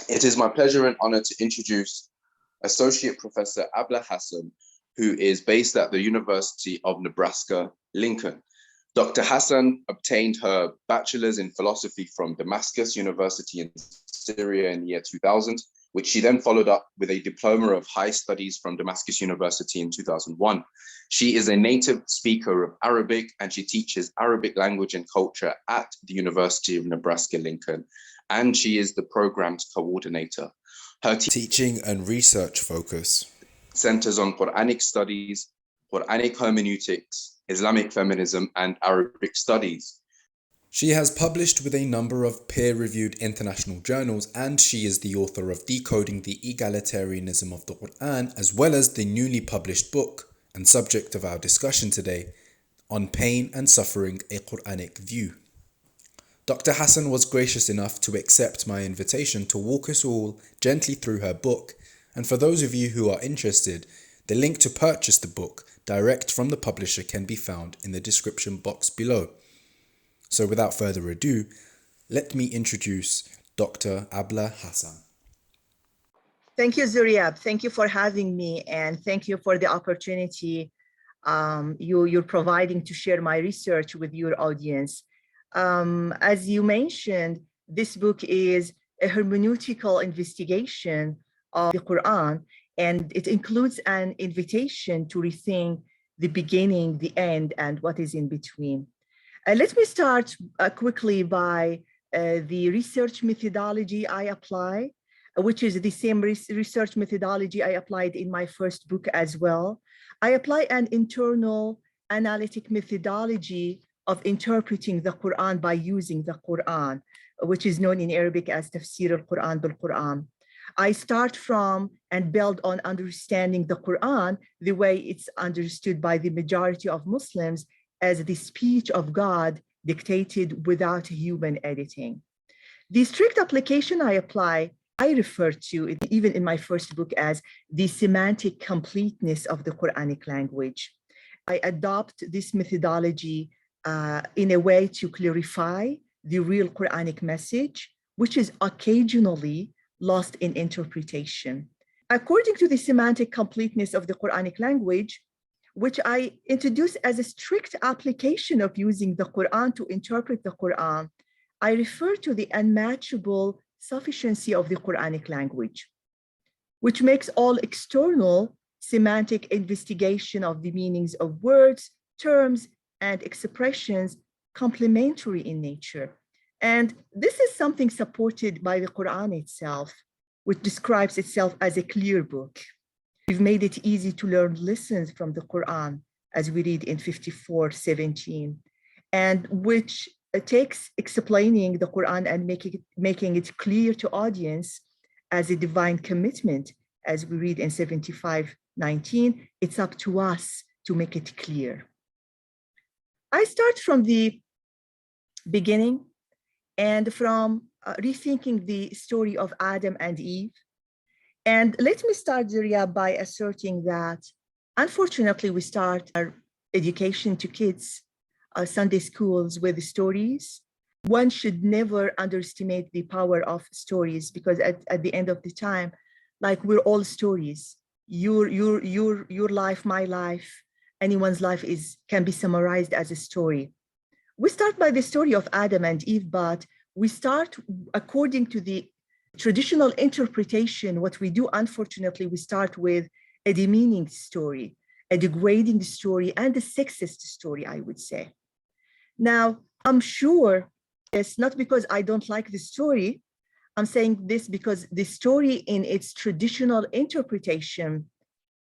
It is my pleasure and honor to introduce Associate Professor Abla Hasan, who is based at the University of Nebraska, Lincoln. Dr. Hasan obtained her bachelor's in philosophy from Damascus University in Syria in the year 2000, which she then followed up with a diploma of high studies from Damascus University in 2001. She is a native speaker of Arabic, and she teaches Arabic language and culture at the University of Nebraska, Lincoln, and she is the program's coordinator. Her teaching and research focus centers on Qur'anic studies, Qur'anic hermeneutics, Islamic feminism, and Arabic studies. She has published with a number of peer-reviewed international journals, and she is the author of Decoding the Egalitarianism of the Qur'an, as well as the newly published book and subject of our discussion today, On Pain and Suffering, a Qur'anic View. Dr. Hasan was gracious enough to accept my invitation to walk us all gently through her book, and for those of you who are interested, the link to purchase the book direct from the publisher can be found in the description box below. So without further ado, let me introduce Dr. Abla Hasan. Thank you, Zuriab. Thank you for having me, and thank you for the opportunity you're providing to share my research with your audience. As you mentioned, this book is a hermeneutical investigation of the Quran, and it includes an invitation to rethink the beginning, the end, and what is in between. Let me start quickly by the research methodology I apply, which is the same research methodology I applied in my first book as well. I apply an internal analytic methodology of interpreting the Quran by using the Quran, which is known in Arabic as Tafsir al-Quran bil-Quran. I start from and build on understanding the Quran the way it's understood by the majority of Muslims as the speech of God dictated without human editing. The strict application I apply, I refer to, even in my first book, as the semantic completeness of the Quranic language. I adopt this methodology in a way to clarify the real Quranic message, which is occasionally lost in interpretation. According to the semantic completeness of the Quranic language, which I introduce as a strict application of using the Quran to interpret the Quran, I refer to the unmatchable sufficiency of the Quranic language, which makes all external semantic investigation of the meanings of words, terms, and expressions complementary in nature. And this is something supported by the Quran itself, which describes itself as a clear book. We've made it easy to learn lessons from the Quran, as we read in 54:17, and which takes explaining the Quran and making it clear to audience as a divine commitment, as we read in 75:19. It's up to us to make it clear. I start from the beginning and from rethinking the story of Adam and Eve. And let me start, Zuria, by asserting that, unfortunately, we start our education to kids, Sunday schools, with stories. One should never underestimate the power of stories, because at the end of the time, like, we're all stories. Your life, my life, anyone's life can be summarized as a story. We start by the story of Adam and Eve, but we start according to the traditional interpretation. What we do, unfortunately, we start with a demeaning story, a degrading story, and a sexist story, I would say. Now, I'm sure it's not because I don't like the story. I'm saying this because the story in its traditional interpretation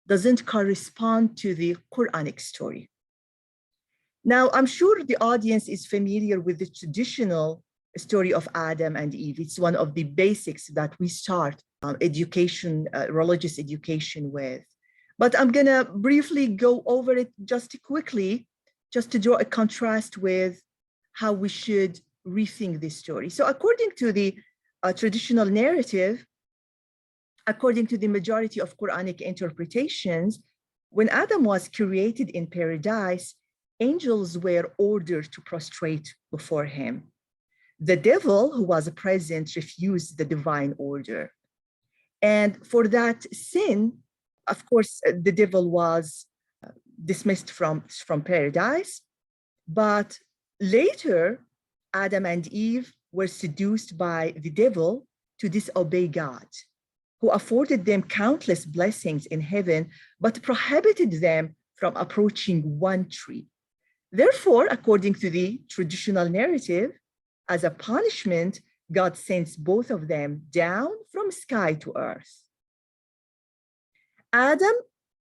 doesn't correspond to the Quranic story. Now, I'm sure the audience is familiar with the traditional story of Adam and Eve. It's one of the basics that we start education, religious education with. But I'm gonna briefly go over it just quickly, just to draw a contrast with how we should rethink this story. So according to the traditional narrative, according to the majority of Quranic interpretations, when Adam was created in paradise, angels were ordered to prostrate before him. The devil, who was present, refused the divine order. And for that sin, of course, the devil was dismissed from paradise. But later, Adam and Eve were seduced by the devil to disobey God, who afforded them countless blessings in heaven, but prohibited them from approaching one tree. Therefore, according to the traditional narrative, as a punishment, God sends both of them down from sky to earth. Adam,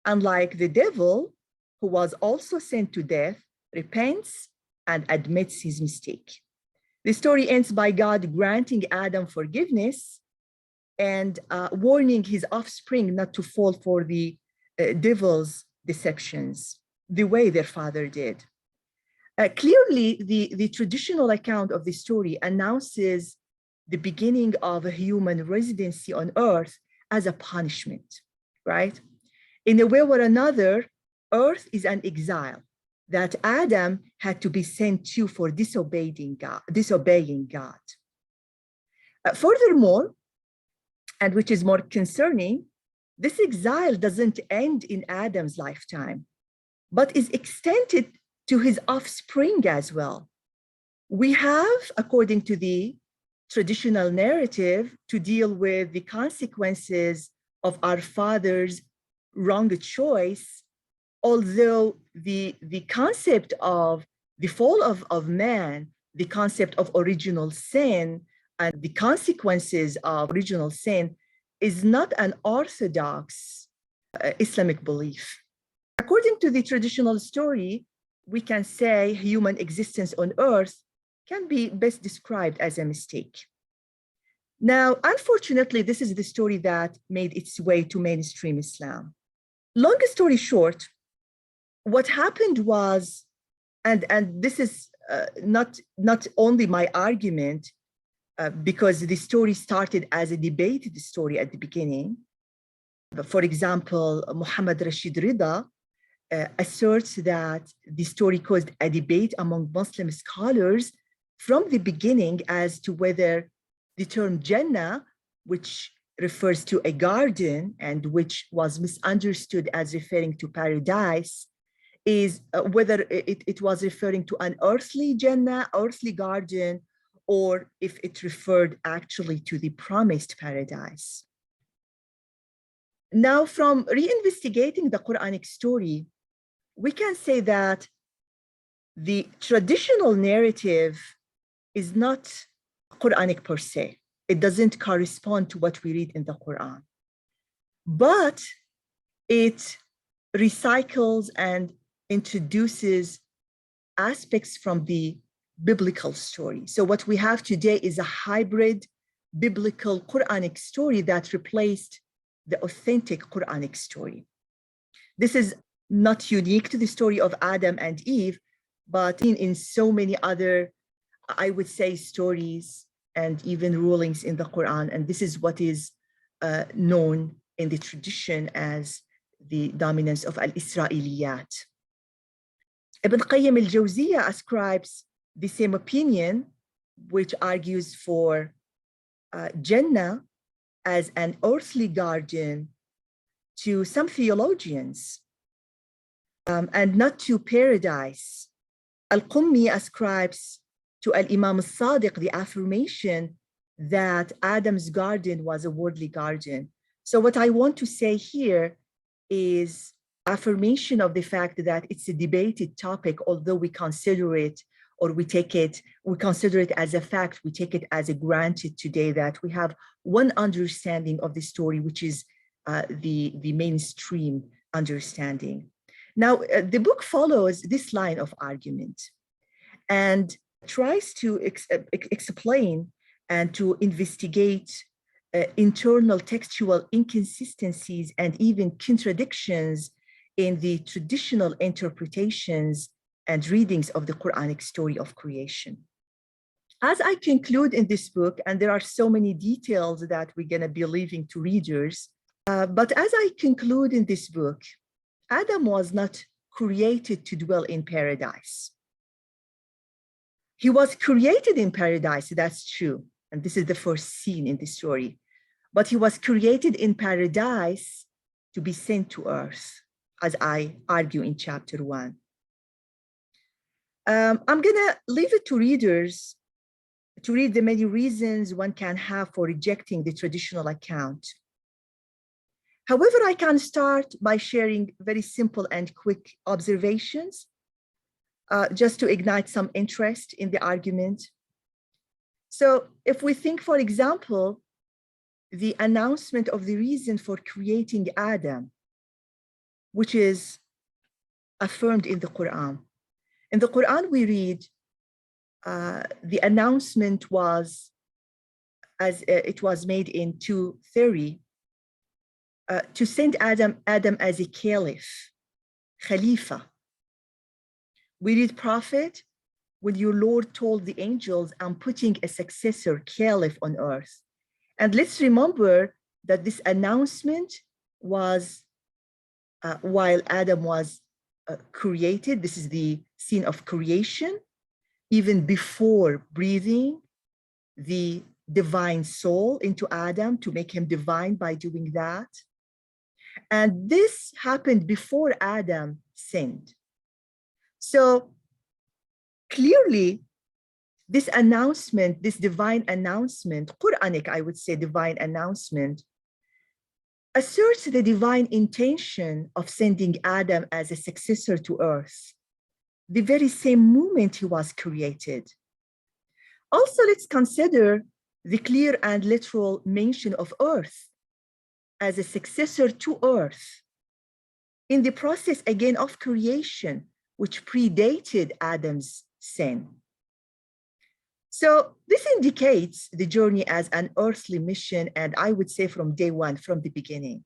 unlike the devil, who was also sent to death, repents and admits his mistake. The story ends by God granting Adam forgiveness and warning his offspring not to fall for the devil's deceptions, the way their father did. Clearly, the traditional account of the story announces the beginning of a human residency on earth as a punishment, right? In a way or another, earth is an exile that Adam had to be sent to for disobeying God. Furthermore, and which is more concerning, this exile doesn't end in Adam's lifetime, but is extended to his offspring as well. We have, according to the traditional narrative, to deal with the consequences of our father's wrong choice, although the concept of the fall of man, the concept of original sin, and the consequences of original sin is not an orthodox Islamic belief. According to the traditional story, we can say human existence on earth can be best described as a mistake. Now, unfortunately, this is the story that made its way to mainstream Islam. Long story short, what happened was, and this is not only my argument, because the story started as a debated story at the beginning. For example, Muhammad Rashid Rida asserts that the story caused a debate among Muslim scholars from the beginning as to whether the term Jannah, which refers to a garden and which was misunderstood as referring to paradise, is whether it was referring to an earthly Jannah, earthly garden, or if it referred actually to the promised paradise. Now, from reinvestigating the Quranic story, we can say that the traditional narrative is not Quranic per se. It doesn't correspond to what we read in the Quran, but it recycles and introduces aspects from the biblical story. So what we have today is a hybrid biblical Quranic story that replaced the authentic Quranic story. This is not unique to the story of Adam and Eve, but in so many other, I would say, stories and even rulings in the Quran. And this is what is known in the tradition as the dominance of al-israiliyat. Ibn Qayyim al-Jawziyah ascribes the same opinion, which argues for Jannah as an earthly garden to some theologians and not to paradise. Al-Qummi ascribes to Al-Imam al-Sadiq the affirmation that Adam's garden was a worldly garden. So what I want to say here is affirmation of the fact that it's a debated topic, although we consider it, or we consider it as a fact, we take it as a granted today that we have one understanding of the story, which is the mainstream understanding. Now, the book follows this line of argument and tries to explain and to investigate internal textual inconsistencies and even contradictions in the traditional interpretations and readings of the Quranic story of creation. As I conclude in this book, and there are so many details that we're going to be leaving to readers, but as I conclude in this book, Adam was not created to dwell in paradise. He was created in paradise, that's true. And this is the first scene in the story. But he was created in paradise to be sent to earth, as I argue in chapter 1. I'm gonna leave it to readers to read the many reasons one can have for rejecting the traditional account. However, I can start by sharing very simple and quick observations just to ignite some interest in the argument. So if we think, for example, the announcement of the reason for creating Adam, which is affirmed in the Quran. In the Quran, we read the announcement was, as it was made in 2:30, to send Adam as a caliph, Khalifa. We read, Prophet, when your Lord told the angels, I'm putting a successor, caliph on earth. And let's remember that this announcement was while Adam was created. This is the scene of creation, even before breathing the divine soul into Adam to make him divine by doing that. And this happened before Adam sinned. So clearly, this announcement, this divine announcement, Qur'anic, I would say divine announcement, asserts the divine intention of sending Adam as a successor to earth, the very same moment he was created. Also, let's consider the clear and literal mention of earth as a successor to earth in the process again of creation, which predated Adam's sin. So this indicates the journey as an earthly mission, and I would say from day one, from the beginning.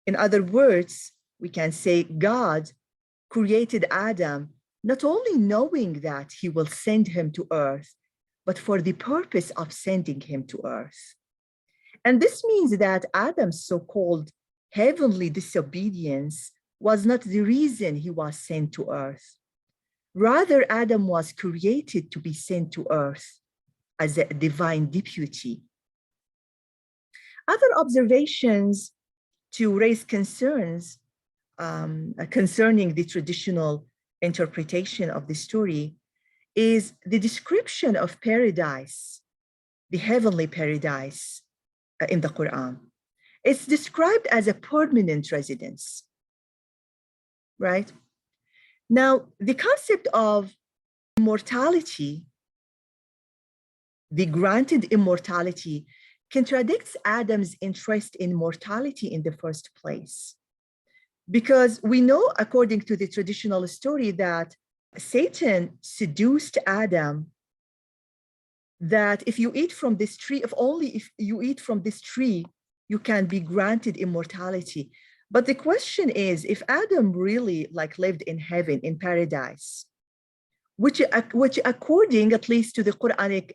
In other words, we can say God created Adam not only knowing that he will send him to earth, but for the purpose of sending him to earth. And this means that Adam's so-called heavenly disobedience was not the reason he was sent to earth. Rather, Adam was created to be sent to earth as a divine deputy. Other observations to raise concerns concerning the traditional interpretation of the story is the description of paradise, the heavenly paradise in the Quran. It's described as a permanent residence, right? Now, the concept of immortality, the granted immortality, contradicts Adam's interest in mortality in the first place. Because we know, according to the traditional story, that Satan seduced Adam that if you eat from this tree, if you eat from this tree, you can be granted immortality. But the question is, if Adam really lived in heaven, in paradise, which according at least to the Qur'anic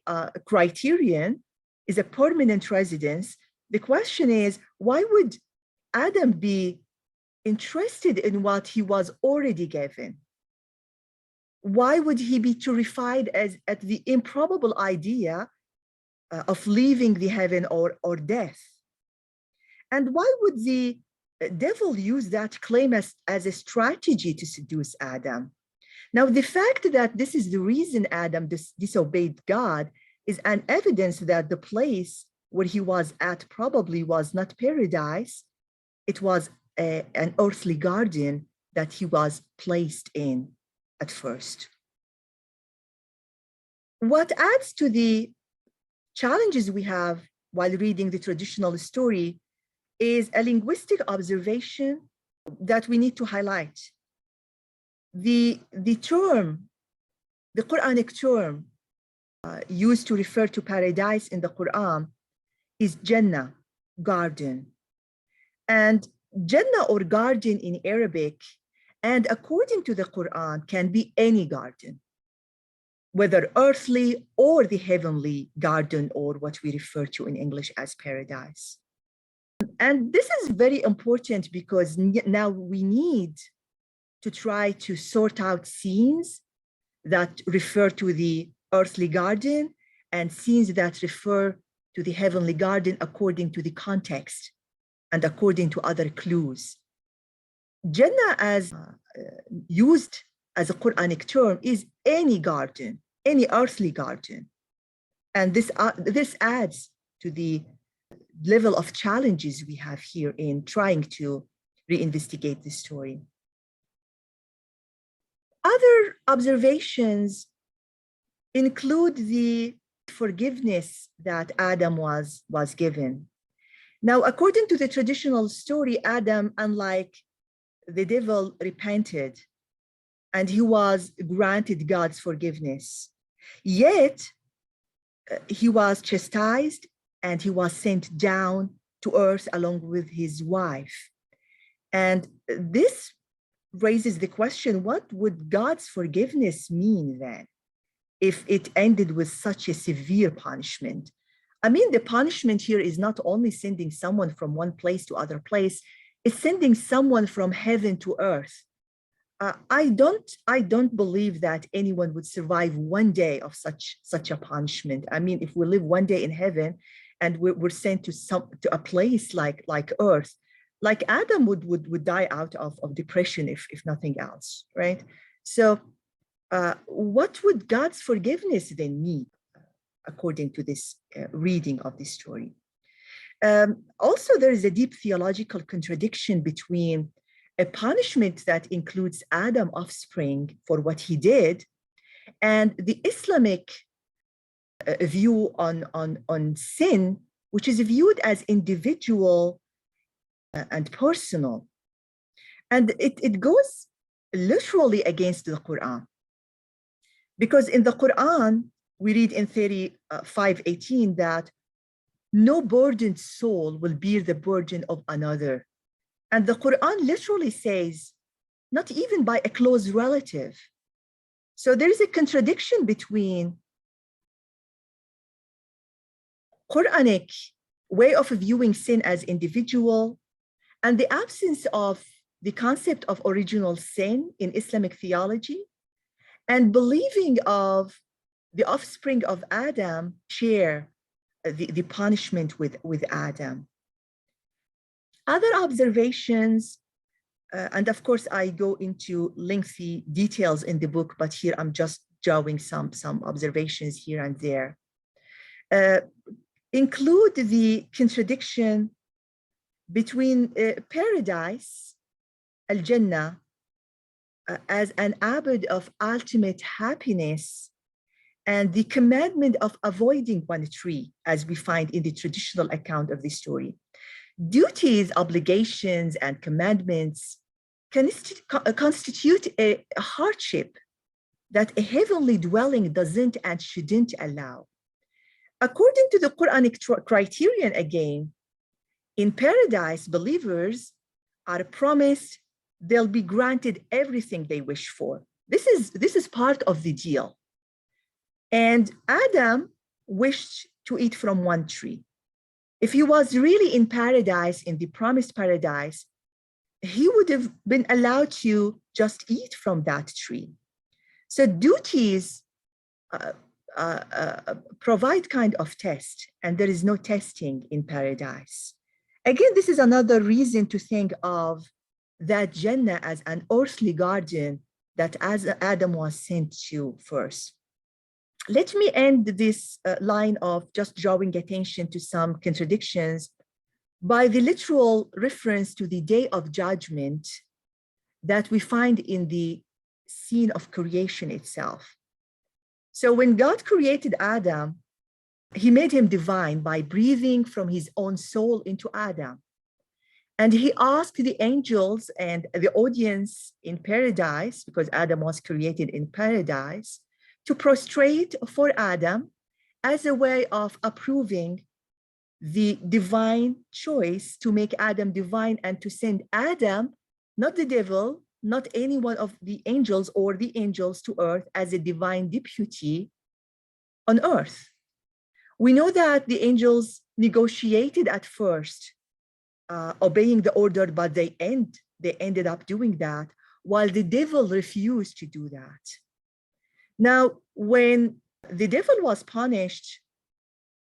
criterion is a permanent residence, the question is, why would Adam be interested in what he was already given? Why would he be terrified at the improbable idea of leaving the heaven or death? And why would the devil use that claim as a strategy to seduce Adam? Now, the fact that this is the reason Adam disobeyed God is an evidence that the place where he was at probably was not paradise. It was an earthly garden that he was placed in at first. What adds to the challenges we have while reading the traditional story is a linguistic observation that we need to highlight. The term, the Quranic term used to refer to paradise in the Quran is Jannah, garden. And Jannah or garden in Arabic, and according to the Quran, can be any garden, whether earthly or the heavenly garden, or what we refer to in English as paradise. And this is very important because now we need to try to sort out scenes that refer to the earthly garden and scenes that refer to the heavenly garden according to the context and according to other clues. Jannah, as used as a Qur'anic term, is any garden, any earthly garden. And this adds to the level of challenges we have here in trying to reinvestigate this story. Other observations include the forgiveness that Adam was given. Now, according to the traditional story, Adam, unlike the devil, repented and he was granted God's forgiveness. Yet, he was chastised and he was sent down to earth along with his wife. And this raises the question, what would God's forgiveness mean then, if it ended with such a severe punishment? I mean, the punishment here is not only sending someone from one place to other place, it's sending someone from heaven to earth. I don't believe that anyone would survive one day of such a punishment. I mean, if we live one day in heaven and we're sent to a place like earth, like Adam would die out of depression if nothing else, right? So what would God's forgiveness then mean, according to this reading of this story? Also, there is a deep theological contradiction between a punishment that includes Adam's offspring for what he did and the Islamic view on sin, which is viewed as individual and personal. And it goes literally against the Quran. Because in the Quran, we read in 35:18 that no burdened soul will bear the burden of another. And the Quran literally says, not even by a close relative. So there is a contradiction between Quranic way of viewing sin as individual and the absence of the concept of original sin in Islamic theology, and believing of the offspring of Adam share the punishment with Adam. Other observations, and of course I go into lengthy details in the book, but here I'm just drawing some observations here and there, include the contradiction between paradise, al-Jannah, as an abode of ultimate happiness, and the commandment of avoiding one tree, as we find in the traditional account of the story. Duties, obligations, and commandments constitute a hardship that a heavenly dwelling doesn't and shouldn't allow. According to the Quranic criterion again, in paradise, believers are promised they'll be granted everything they wish for. This is part of the deal. And Adam wished to eat from one tree. If he was really in paradise, in the promised paradise, he would have been allowed to just eat from that tree. So duties provide kind of test, and there is no testing in paradise. Again, this is another reason to think of that Jannah as an earthly garden that as Adam was sent to first. Let me end this line of just drawing attention to some contradictions by the literal reference to the day of judgment that we find in the scene of creation itself. So when God created Adam, he made him divine by breathing from his own soul into Adam. And he asked the angels and the audience in paradise, because Adam was created in paradise, to prostrate for Adam as a way of approving the divine choice to make Adam divine and to send Adam, not the devil, not any one of the angels or the angels to earth as a divine deputy on earth. We know that the angels negotiated at first, obeying the order, but they ended up doing that, while the devil refused to do that. Now, when the devil was punished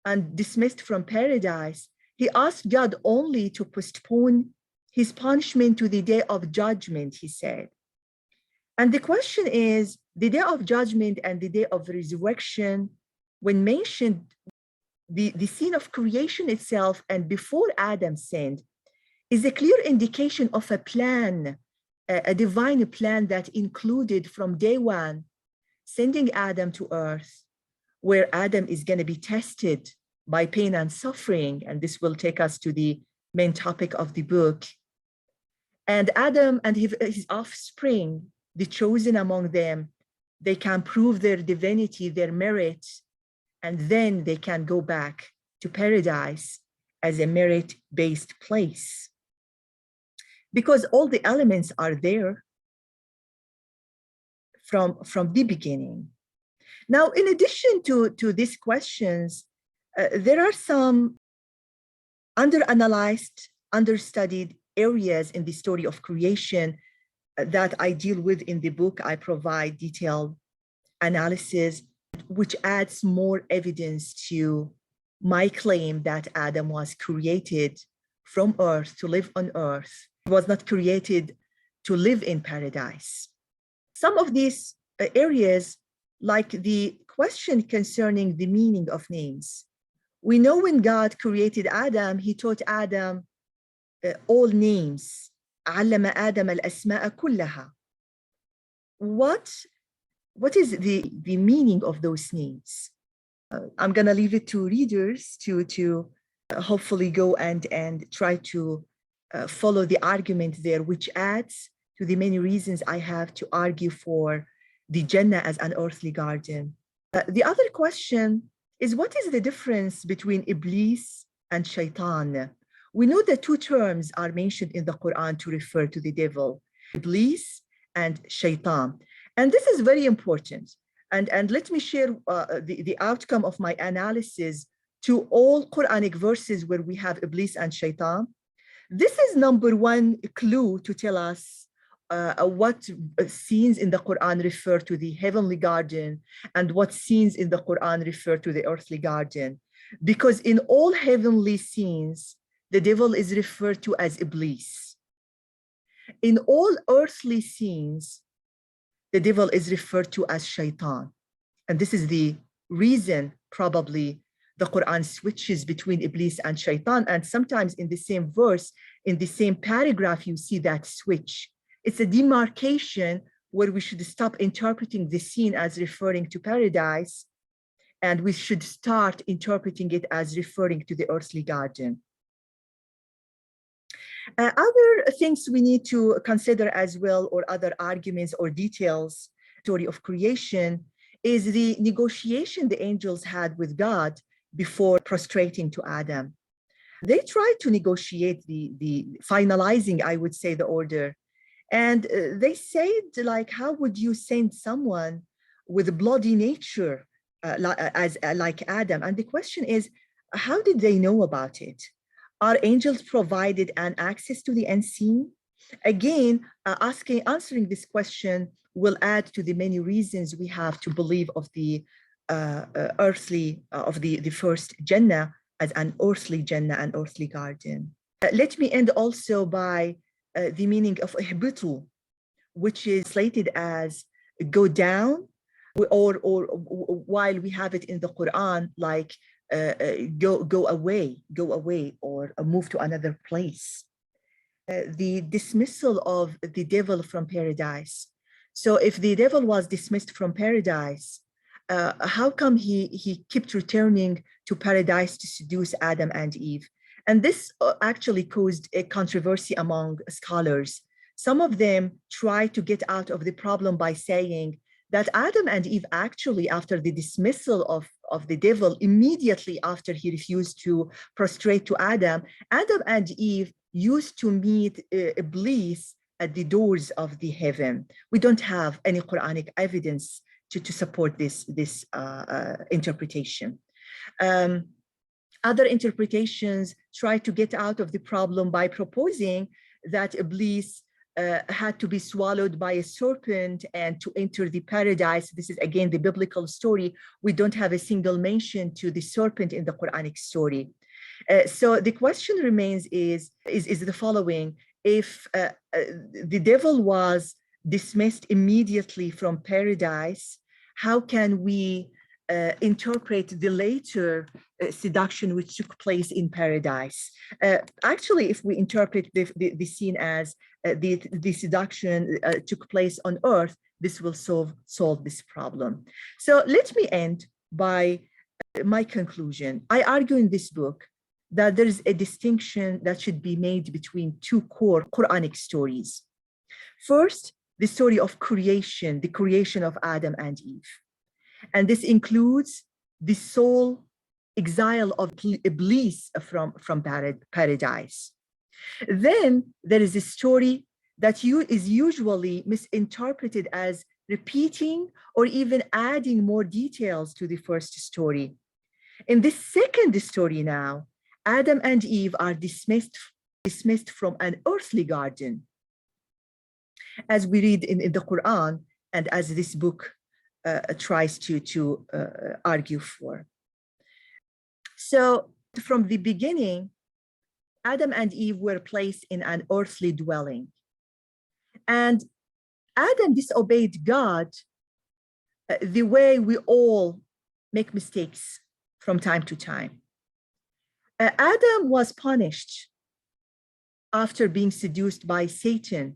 and dismissed from paradise, he asked God only to postpone his punishment to the day of judgment, he said. And the question is, the day of judgment and the day of resurrection, when mentioned, the scene of creation itself and before Adam sinned, is a clear indication of a plan, a divine plan that included from day one, sending Adam to earth, where Adam is going to be tested by pain and suffering. And this will take us to the main topic of the book. And Adam and his offspring, the chosen among them, they can prove their divinity, their merit, and then they can go back to paradise as a merit-based place. Because all the elements are there from the beginning. Now, in addition to these questions, there are some underanalyzed, understudied areas in the story of creation that I deal with in the book. I provide detailed analysis, which adds more evidence to my claim that Adam was created from earth to live on earth. He was not created to live in paradise. Some of these areas, like the question concerning the meaning of names. We know when God created Adam, he taught Adam all names. علم آدم الأسماء كلها. What is the meaning of those names? I'm going to leave it to readers to hopefully go and try to follow the argument there, which adds to the many reasons I have to argue for the Jannah as an earthly garden. The other question is, what is the difference between Iblis and Shaytan? We know that two terms are mentioned in the Quran to refer to the devil, Iblis and Shaytan. And this is very important. And let me share the outcome of my analysis to all Quranic verses where we have Iblis and Shaytan. This is number one clue to tell us what scenes in the Quran refer to the heavenly garden and what scenes in the Quran refer to the earthly garden. Because in all heavenly scenes, the devil is referred to as Iblis. In all earthly scenes, the devil is referred to as Shaytan. And this is the reason probably the Quran switches between Iblis and Shaytan. And sometimes in the same verse, in the same paragraph, you see that switch. It's a demarcation where we should stop interpreting the scene as referring to paradise, and we should start interpreting it as referring to the earthly garden. Other things we need to consider as well, or other arguments or details, story of creation, is the negotiation the angels had with God before prostrating to Adam. They tried to negotiate the finalizing, I would say, the order. And they said, like, how would you send someone with a bloody nature like Adam? And the question is, how did they know about it? Are angels provided an access to the unseen? Again, answering this question will add to the many reasons we have to believe of the the first Jannah as an earthly Jannah, an earthly garden. Let me end also by the meaning of ihbitu, which is translated as go down, or while we have it in the Quran, like go away, or move to another place. The dismissal of the devil from paradise. So if the devil was dismissed from paradise, how come he kept returning to paradise to seduce Adam and Eve? And this actually caused a controversy among scholars. Some of them try to get out of the problem by saying that Adam and Eve actually, after the dismissal of the devil, immediately after he refused to prostrate to Adam and Eve used to meet Iblis at the doors of the heaven. We don't have any Quranic evidence to support this interpretation. Other interpretations try to get out of the problem by proposing that Iblis had to be swallowed by a serpent and to enter the paradise. This is again the biblical story. We don't have a single mention to the serpent in the Quranic story. So the question remains is the following: if the devil was dismissed immediately from paradise, how can we interpret the later seduction which took place in paradise? Actually, if we interpret the scene as the seduction took place on earth, this will solve this problem. So let me end by my conclusion. I argue in this book that there is a distinction that should be made between two core Quranic stories. First, the story of creation, the creation of Adam and Eve. And this includes the soul exile of Iblis from paradise. Then there is a story that is usually misinterpreted as repeating or even adding more details to the first story. In this second story now, Adam and Eve are dismissed from an earthly garden, as we read in the Quran and as this book tries to argue for. So from the beginning, Adam and Eve were placed in an earthly dwelling. And Adam disobeyed God the way we all make mistakes from time to time. Adam was punished after being seduced by Satan,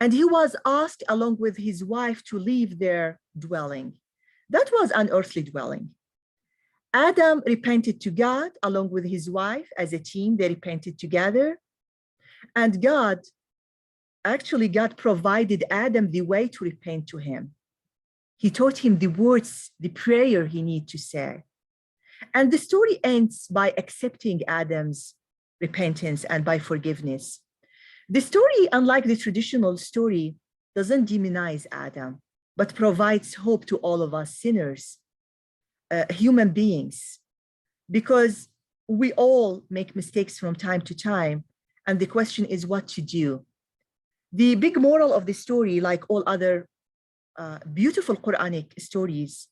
and he was asked along with his wife to leave their dwelling. That was an earthly dwelling. Adam repented to God along with his wife as a team. They repented together. And God provided Adam the way to repent to him. He taught him the words, the prayer he needed to say. And the story ends by accepting Adam's repentance and by forgiveness. The story, unlike the traditional story, doesn't demonize Adam, but provides hope to all of us sinners, human beings, because we all make mistakes from time to time. And the question is what to do. The big moral of the story, like all other beautiful Quranic stories,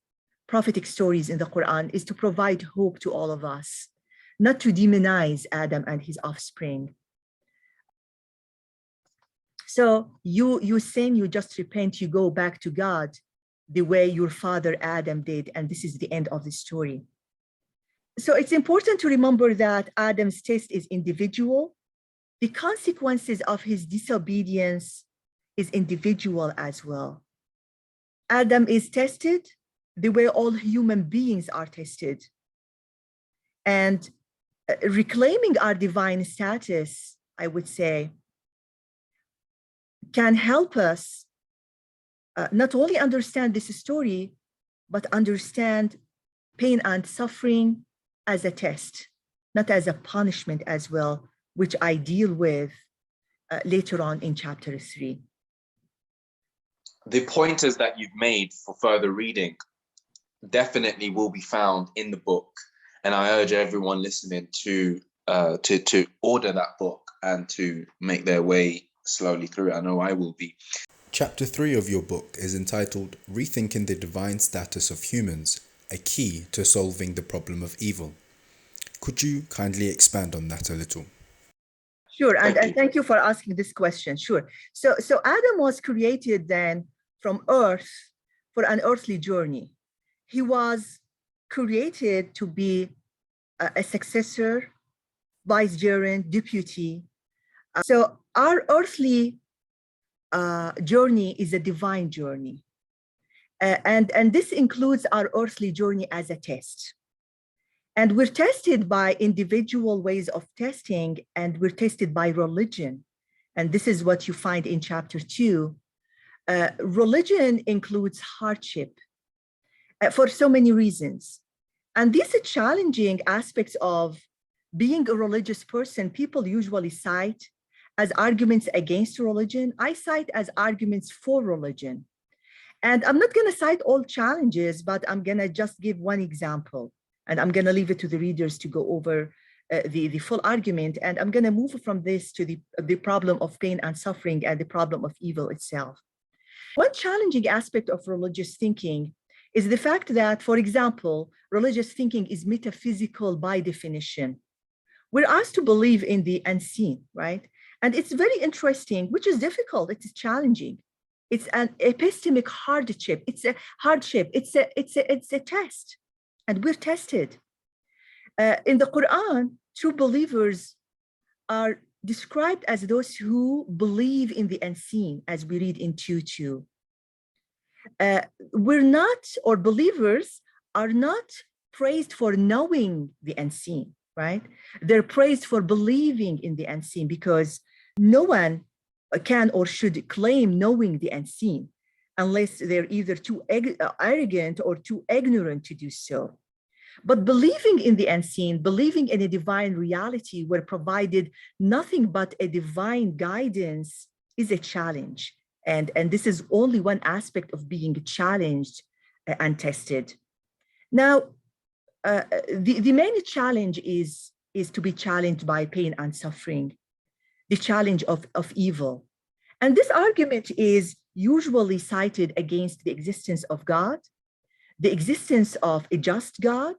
prophetic stories in the Quran, is to provide hope to all of us, not to demonize Adam and his offspring. So you sin, you just repent, you go back to God the way your father Adam did, and this is the end of the story. So it's important to remember that Adam's test is individual. The consequences of his disobedience is individual as well. Adam is tested the way all human beings are tested. And reclaiming our divine status, I would say, can help us not only understand this story, but understand pain and suffering as a test, not as a punishment as well, which I deal with later on in chapter 3. The pointers that you've made for further reading definitely will be found in the book, and I urge everyone listening to order that book and to make their way slowly through it. I know I will be. Chapter 3 of your book is entitled Rethinking the Divine Status of Humans, a Key to Solving the Problem of Evil. Could you kindly expand on that a little? Sure, and thank you for asking this question. Sure. So Adam was created then from earth for an earthly journey. He was created to be a successor, vicegerent, deputy. So our earthly journey is a divine journey. And this includes our earthly journey as a test. And we're tested by individual ways of testing, and we're tested by religion. And this is what you find in chapter 2. Religion includes hardship for so many reasons. And these are challenging aspects of being a religious person. People usually cite as arguments against religion. I cite as arguments for religion. And I'm not going to cite all challenges, but I'm going to just give one example. And I'm going to leave it to the readers to go over the full argument, and I'm going to move from this to the problem of pain and suffering and the problem of evil itself. One challenging aspect of religious thinking is the fact that, for example, religious thinking is metaphysical by definition. We're asked to believe in the unseen, right? And it's very interesting, which is difficult, it's challenging. It's an epistemic hardship. It's a hardship. It's a test, and we're tested. In the Quran, true believers are described as those who believe in the unseen, as we read in 2:2. We're not, or believers are not praised for knowing the unseen, right? They're praised for believing in the unseen, because no one can or should claim knowing the unseen unless they're either too arrogant or too ignorant to do so. But believing in the unseen, believing in a divine reality where provided nothing but a divine guidance is a challenge. And this is only one aspect of being challenged and tested. Now, the main challenge is to be challenged by pain and suffering, the challenge of evil. And this argument is usually cited against the existence of God, the existence of a just God,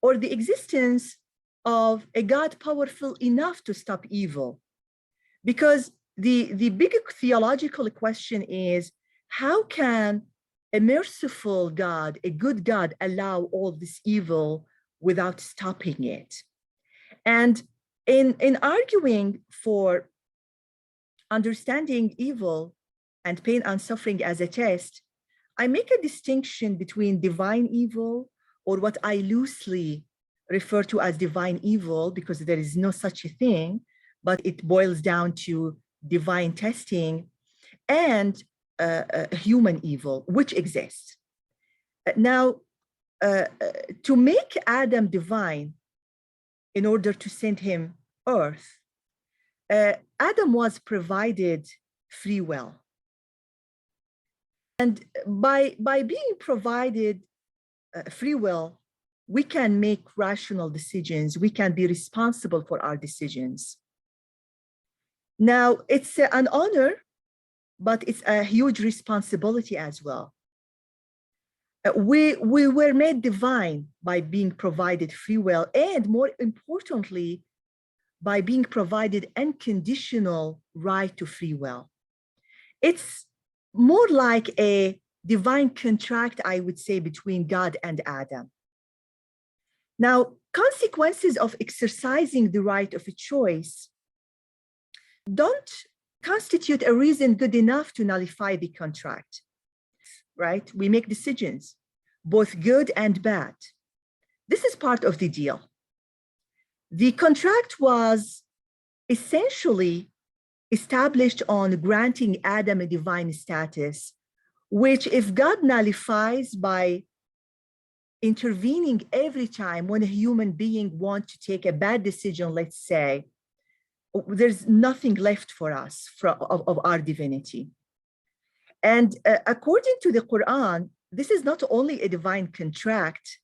or the existence of a God powerful enough to stop evil. Because the big theological question is, how can a merciful God, a good God, allow all this evil without stopping it? And in arguing for understanding evil and pain and suffering as a test, I make a distinction between divine evil, or what I loosely refer to as divine evil, because there is no such a thing, but it boils down to divine testing, and human evil, which exists. Now, to make Adam divine in order to send him earth, Adam was provided free will. And by being provided free will, we can make rational decisions. We can be responsible for our decisions. Now, it's an honor, but it's a huge responsibility as well. We were made divine by being provided free will, and more importantly, by being provided unconditional right to free will. It's more like a divine contract, I would say, between God and Adam. Now, consequences of exercising the right of a choice don't constitute a reason good enough to nullify the contract, right? We make decisions, both good and bad. This is part of the deal. The contract was essentially established on granting Adam a divine status, which, if God nullifies by intervening every time when a human being wants to take a bad decision, let's say, there's nothing left for us of our divinity. And according to the Quran, this is not only a divine contract,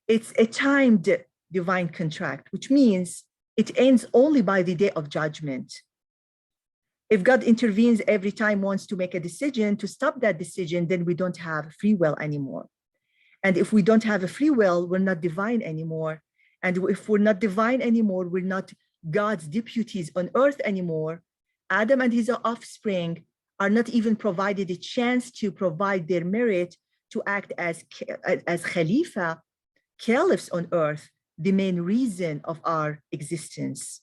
it's a timed divine contract, which means it ends only by the day of judgment. If God intervenes every time wants to make a decision to stop that decision, then we don't have free will anymore. And if we don't have a free will, we're not divine anymore. And if we're not divine anymore, we're not God's deputies on earth anymore. Adam and his offspring are not even provided a chance to provide their merit to act as Khalifa, caliphs on earth, the main reason of our existence.